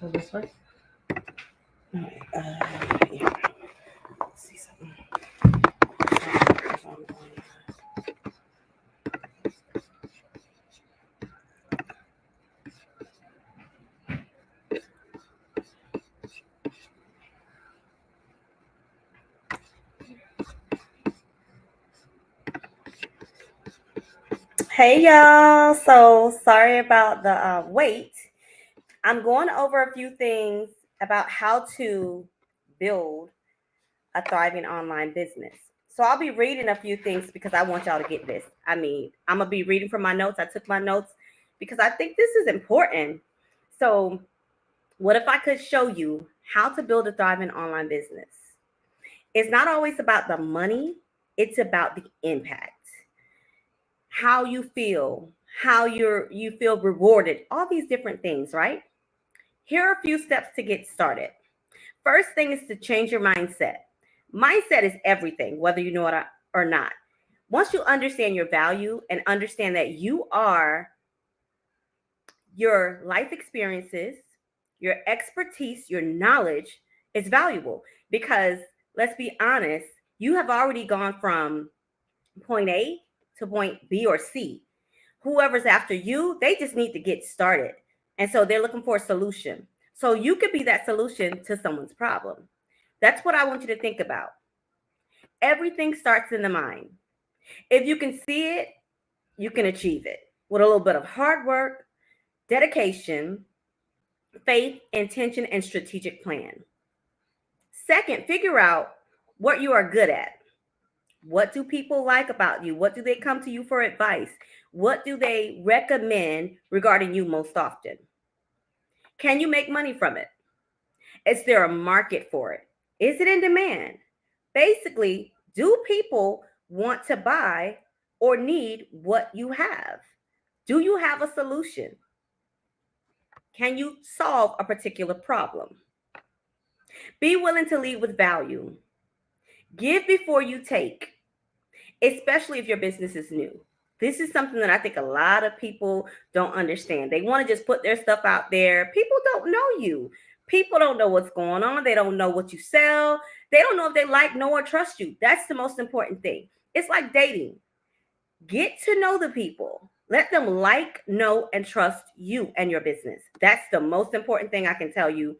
So this way. All right. Yeah. Let's see something. Hey y'all. So sorry about the wait. I'm going over a few things about how to build a thriving online business. So I'll be reading a few things because I want y'all to get this. I mean, I'm going to be reading from my notes. I took my notes because I think this is important. So, what if I could show you how to build a thriving online business? It's not always about the money, it's about the impact. How you feel, how you feel rewarded, all these different things, right? Here are a few steps to get started. First thing is to change your mindset. Mindset is everything, whether you know it or not. Once you understand your value and understand that you are your life experiences, your expertise, your knowledge is valuable because let's be honest, you have already gone from point A to point B or C. Whoever's after you, they just need to get started. And so they're looking for a solution. So you could be that solution to someone's problem. That's what I want you to think about. Everything starts in the mind. If you can see it, you can achieve it with a little bit of hard work, dedication, faith, intention, and strategic plan. Second, figure out what you are good at. What do people like about you? What do they come to you for advice? What do they recommend regarding you most often? Can you make money from it? Is there a market for it? Is it in demand? Basically, do people want to buy or need what you have? Do you have a solution? Can you solve a particular problem? Be willing to lead with value. Give before you take, especially if your business is new. This is something that I think a lot of people don't understand. They want to just put their stuff out there. People don't know you. People don't know what's going on. They don't know what you sell. They don't know if they like, know, or trust you. That's the most important thing. It's like dating. Get to know the people. Let them like, know, and trust you and your business. That's the most important thing I can tell you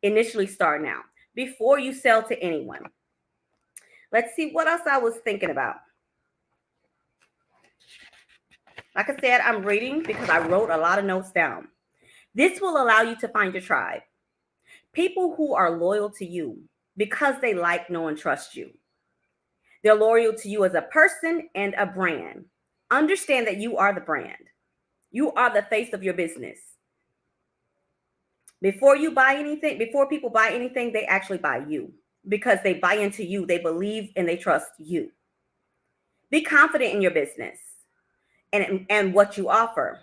initially starting out before you sell to anyone. Let's see what else I was thinking about. Like I said, I'm reading because I wrote a lot of notes down. This will allow you to find your tribe. People who are loyal to you because they like, know, and trust you. They're loyal to you as a person and a brand. Understand that you are the brand. You are the face of your business. Before you buy anything, before people buy anything, they actually buy you because they buy into you. They believe and they trust you. Be confident in your business and what you offer.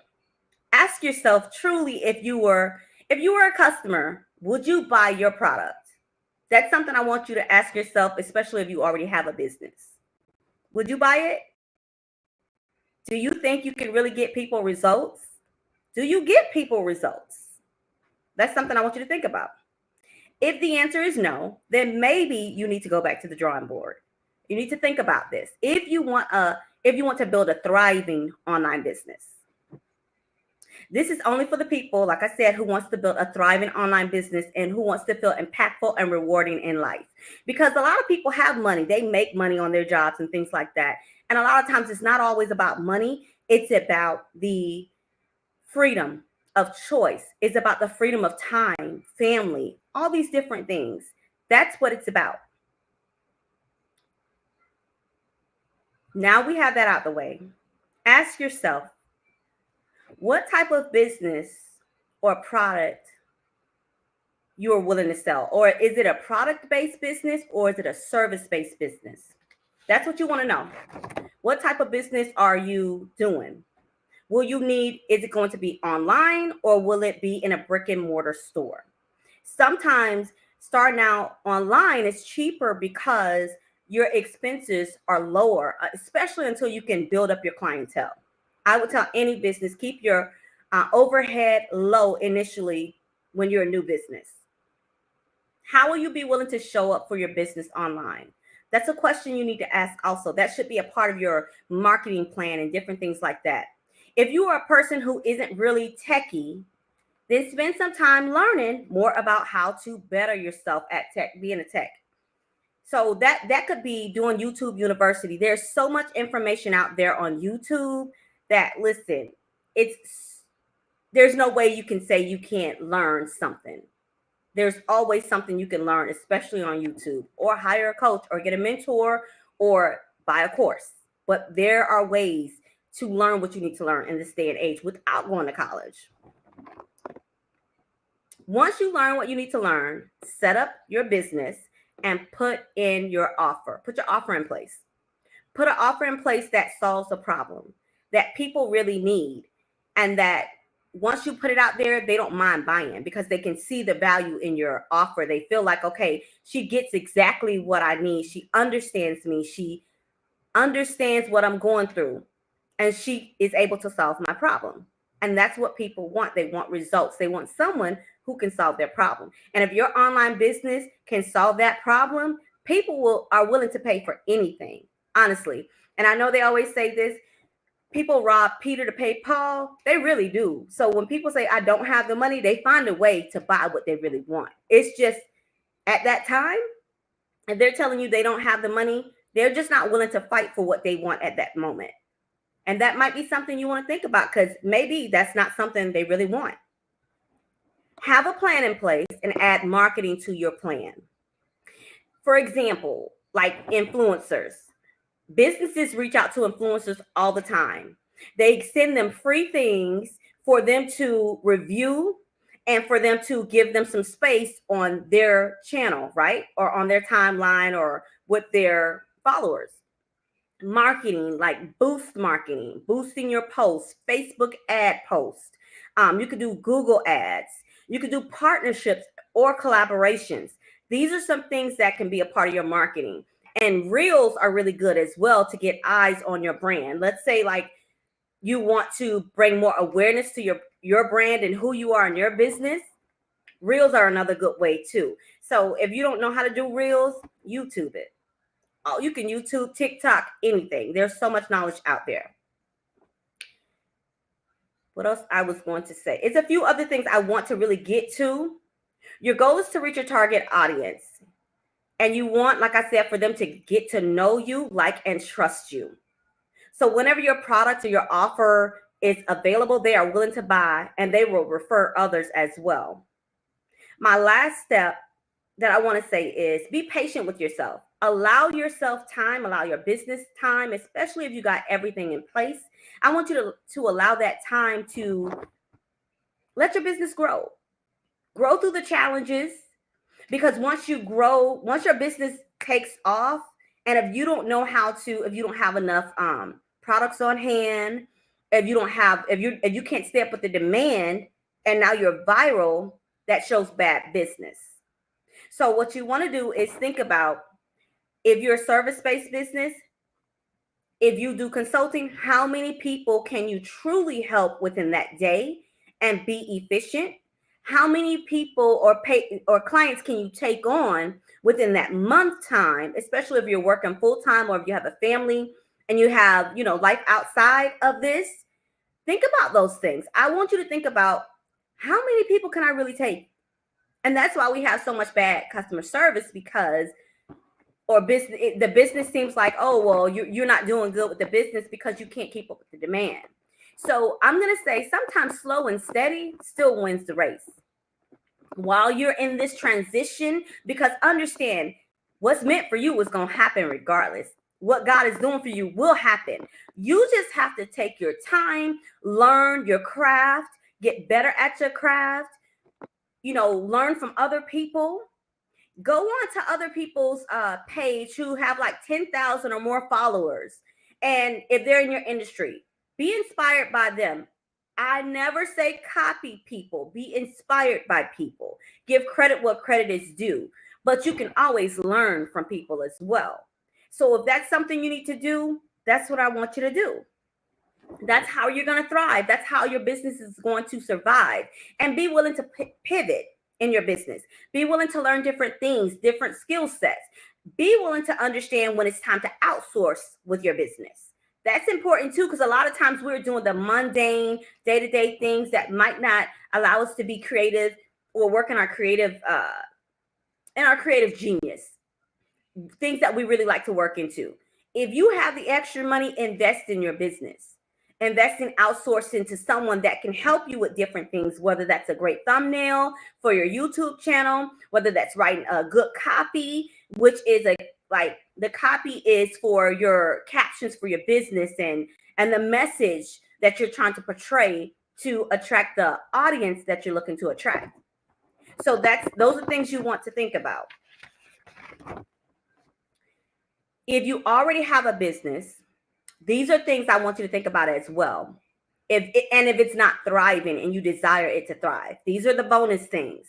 Ask yourself truly, if you were a customer, would you buy your product? That's something I want you to ask yourself, especially if you already have a business. Would you buy it? Do you think you can really get people results? Do you get people results? That's something I want you to think about. If the answer is no, then maybe you need to go back to the drawing board. You need to think about this. If you want to build a thriving online business. This is only for the people, like I said, who wants to build a thriving online business and who wants to feel impactful and rewarding in life. Because a lot of people have money. They make money on their jobs and things like that. And a lot of times it's not always about money. It's about the freedom of choice. It's about the freedom of time, family, all these different things. That's what it's about. Now we have that out the way. Ask yourself, what type of business or product you are willing to sell? Or is it a product-based business or is it a service-based business? That's what you want to know. What type of business are you doing? Is it going to be online or will it be in a brick and mortar store? Sometimes starting out online is cheaper because your expenses are lower, especially until you can build up your clientele. I would tell any business, keep your overhead low initially when you're a new business? How will you be willing to show up for your business online? That's a question you need to ask also. That should be a part of your marketing plan and different things like that. If you are a person who isn't really techie, then spend some time learning more about how to better yourself at tech, being a tech. So that could be doing YouTube University. There's so much information out there on YouTube that, listen, there's no way you can say you can't learn something. There's always something you can learn, especially on YouTube, or hire a coach or get a mentor or buy a course. But there are ways to learn what you need to learn in this day and age without going to college. Once you learn what you need to learn, set up your business and put in your offer. Put your offer in place. Put an offer in place that solves a problem that people really need, and that once you put it out there, they don't mind buying because they can see the value in your offer. They feel like, okay, she gets exactly what I need. She understands me. She understands what I'm going through, and she is able to solve my problem. And that's what people want. They want results. They want someone who can solve their problem. And if your online business can solve that problem, people are willing to pay for anything, honestly. And I know they always say this, people rob Peter to pay Paul. They really do. So when people say, I don't have the money, they find a way to buy what they really want. It's just at that time, if they're telling you they don't have the money, they're just not willing to fight for what they want at that moment. And that might be something you want to think about, because maybe that's not something they really want. Have a plan in place and add marketing to your plan. For example, like influencers. Businesses reach out to influencers all the time. They send them free things for them to review and for them to give them some space on their channel, right? Or on their timeline or with their followers. Marketing, like boost marketing, boosting your posts, Facebook ad posts. You could do Google ads. You could do partnerships or collaborations. These are some things that can be a part of your marketing. And reels are really good as well to get eyes on your brand. Let's say like you want to bring more awareness to your brand and who you are in your business. Reels are another good way too. So if you don't know how to do reels, YouTube it. Oh, you can YouTube, TikTok, anything. There's so much knowledge out there. What else I was going to say? It's a few other things I want to really get to. Your goal is to reach your target audience. And you want, like I said, for them to get to know you, like, and trust you. So whenever your product or your offer is available, they are willing to buy and they will refer others as well. My last step that I want to say is be patient with yourself. Allow yourself time, allow your business time, especially if you got everything in place. I want you to allow that time to let your business grow. Grow through the challenges, because once you grow, once your business takes off, and if you don't know how to, if you don't have enough products on hand, if you can't stay up with the demand, and now you're viral, that shows bad business. So what you want to do is think about, if you're a service-based business, if you do consulting, how many people can you truly help within that day and be efficient? How many people or clients can you take on within that month time, especially if you're working full time or if you have a family and you have, life outside of this? Think about those things. I want you to think about, how many people can I really take? And that's why we have so much bad customer service, because the business seems like, oh, well, you're not doing good with the business because you can't keep up with the demand. So I'm going to say sometimes slow and steady still wins the race. While you're in this transition, because understand, what's meant for you is going to happen regardless. What God is doing for you will happen. You just have to take your time, learn your craft, get better at your craft, learn from other people. Go on to other people's page who have like 10,000 or more followers. And if they're in your industry, be inspired by them. I never say copy people. Be inspired by people. Give credit what credit is due. But you can always learn from people as well. So if that's something you need to do, that's what I want you to do. That's how you're going to thrive. That's how your business is going to survive. And be willing to pivot in your business. Be willing to learn different things, different skill sets. Be willing to understand when it's time to outsource with your business. That's important too, because a lot of times we're doing the mundane day-to-day things that might not allow us to be creative or work in our creative genius, things that we really like to work into. If you have the extra money, invest in your business. Invest in outsourcing to someone that can help you with different things, whether that's a great thumbnail for your YouTube channel, whether that's writing a good copy, which is like the copy is for your captions for your business and the message that you're trying to portray to attract the audience that you're looking to attract. So those are things you want to think about. If you already have a business, these are things I want you to think about as well. If it's not thriving and you desire it to thrive, these are the bonus things.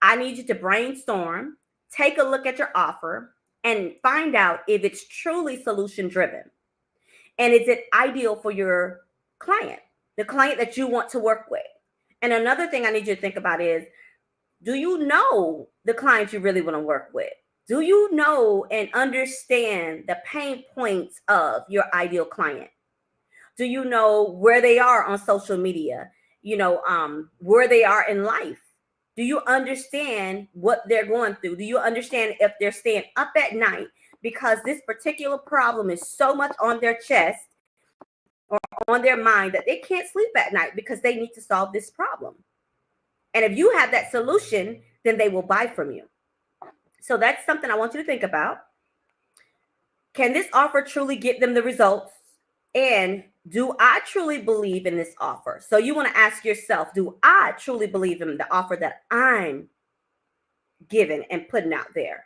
I need you to brainstorm, take a look at your offer, and find out if it's truly solution driven. And is it ideal for your client, the client that you want to work with? And another thing I need you to think about is, do you know the clients you really want to work with? Do you know and understand the pain points of your ideal client? Do you know where they are on social media? Where they are in life? Do you understand what they're going through? Do you understand if they're staying up at night because this particular problem is so much on their chest or on their mind that they can't sleep at night because they need to solve this problem? And if you have that solution, then they will buy from you. So that's something I want you to think about. Can this offer truly get them the results? And do I truly believe in this offer? So you want to ask yourself, do I truly believe in the offer that I'm giving and putting out there?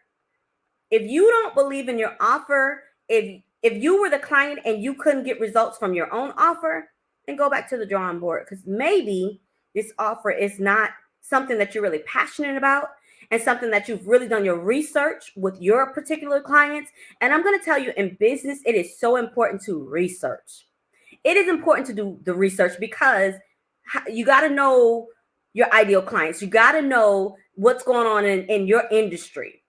If you don't believe in your offer, if you were the client and you couldn't get results from your own offer, then go back to the drawing board, because maybe this offer is not something that you're really passionate about and something that you've really done your research with your particular clients. And I'm going to tell you, in business, it is so important to research. It is important to do the research because you got to know your ideal clients. You got to know what's going on in your industry.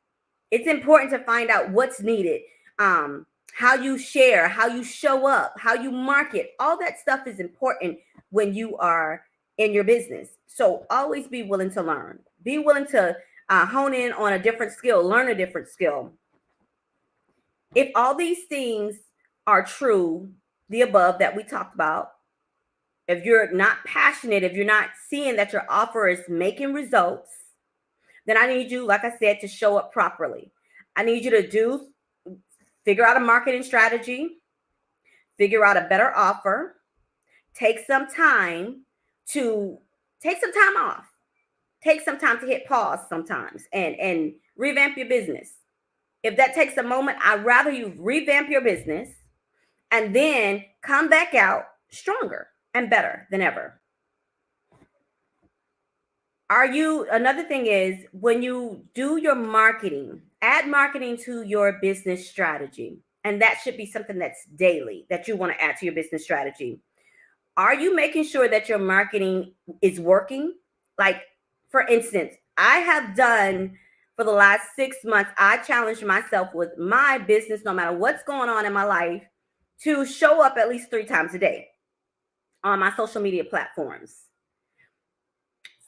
It's important to find out what's needed, how you share, how you show up, how you market. All that stuff is important when you are in your business. So always be willing to learn. Be willing to hone in on a different skill, learn a different skill. If all these things are true, the above that we talked about, if you're not passionate, if you're not seeing that your offer is making results, then I need you, like I said, to show up properly. I need you to figure out a marketing strategy, figure out a better offer, take some time off. Take some time to hit pause sometimes and revamp your business. If that takes a moment, I'd rather you revamp your business and then come back out stronger and better than ever. Another thing is, when you do your marketing, add marketing to your business strategy. And that should be something that's daily that you want to add to your business strategy. Are you making sure that your marketing is working? Like, for instance, I have done for the last 6 months, I challenged myself with my business, no matter what's going on in my life, to show up at least 3 times a day on my social media platforms.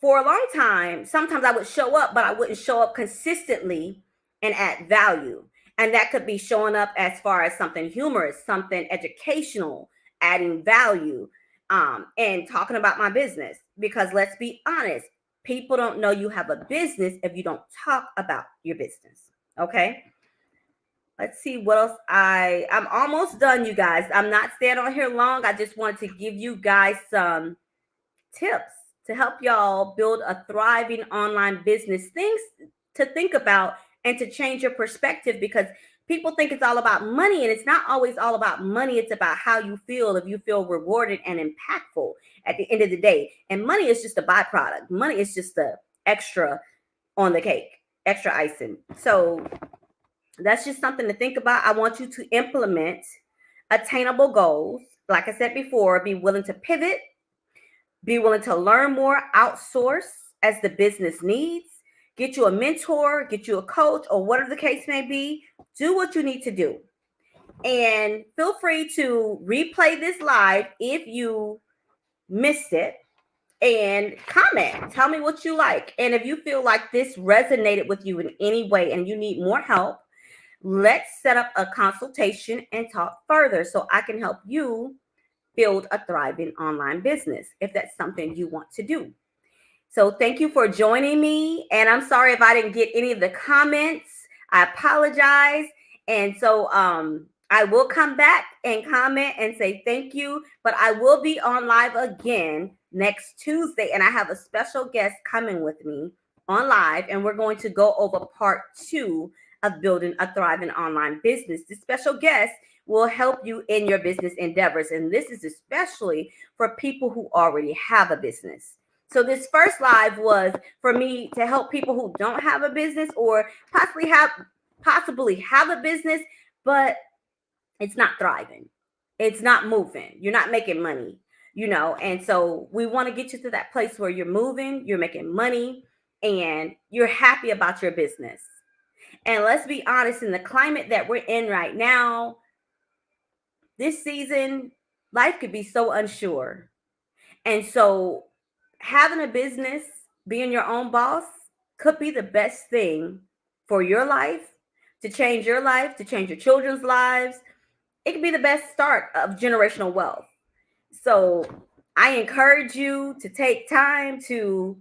For a long time, sometimes I would show up, but I wouldn't show up consistently and add value. And that could be showing up as far as something humorous, something educational, adding value, and talking about my business. Because let's be honest, people don't know you have a business if you don't talk about your business. Okay. Let's see what else. I'm almost done, you guys. I'm not staying on here long. I just wanted to give you guys some tips to help y'all build a thriving online business, things to think about and to change your perspective, because people think it's all about money, and it's not always all about money. It's about how you feel, if you feel rewarded and impactful at the end of the day. And money is just a byproduct. Money is just the extra on the cake, extra icing. So that's just something to think about. I want you to implement attainable goals. like I said before, be willing to pivot, be willing to learn more, outsource as the business needs, get you a mentor, get you a coach, or whatever the case may be. Do what you need to do. And feel free to replay this live if you missed it and comment. Tell me what you like. And if you feel like this resonated with you in any way and you need more help, let's set up a consultation and talk further so I can help you build a thriving online business if that's something you want to do. So thank you for joining me. And I'm sorry if I didn't get any of the comments. I apologize. And so I will come back and comment and say thank you. But I will be on live again next Tuesday. And I have a special guest coming with me on live. And we're going to go over part 2 of building a thriving online business. The special guest will help you in your business endeavors. And this is especially for people who already have a business. So this first live was for me to help people who don't have a business or possibly have a business, but it's not thriving. It's not moving. You're not making money, and so we want to get you to that place where you're moving, you're making money, and you're happy about your business. And let's be honest, in the climate that we're in right now, this season, life could be so unsure. And so having a business, being your own boss, could be the best thing for your life, to change your life, to change your children's lives. It could be the best start of generational wealth. So I encourage you to take time to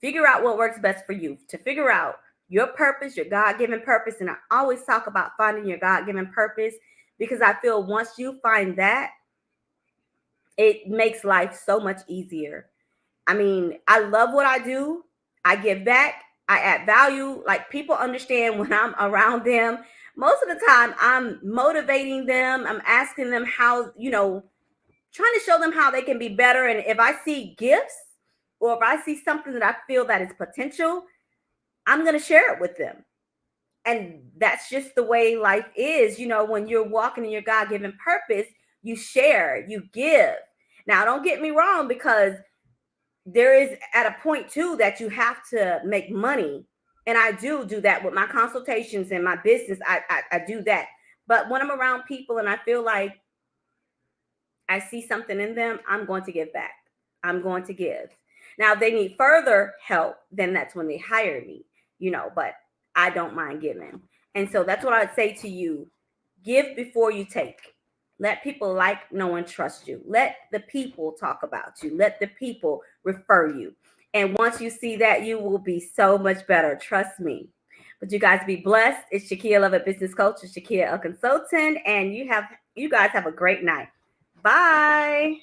figure out what works best for you, to figure out your purpose, your God-given purpose. And I always talk about finding your God-given purpose because I feel once you find that, it makes life so much easier. I mean, I love what I do. I give back. I add value. Like, people understand when I'm around them. Most of the time, I'm motivating them. I'm asking them how, trying to show them how they can be better. And if I see gifts or if I see something that I feel that is potential, I'm going to share it with them. And that's just the way life is. When you're walking in your God-given purpose, you share, you give. Now, don't get me wrong, because there is at a point too that you have to make money. And I do that with my consultations and my business. I do that. But when I'm around people and I feel like I see something in them, I'm going to give back. I'm going to give. Now, if they need further help, then that's when they hire me, but I don't mind giving. And so that's what I'd say to you. Give before you take. Let people like, know, and trust you. Let the people talk about you. Let the people refer you. And once you see that, you will be so much better. Trust me. But you guys be blessed. It's Shakia Lovett, business coach. It's Shakia, a consultant. And you guys have a great night. Bye.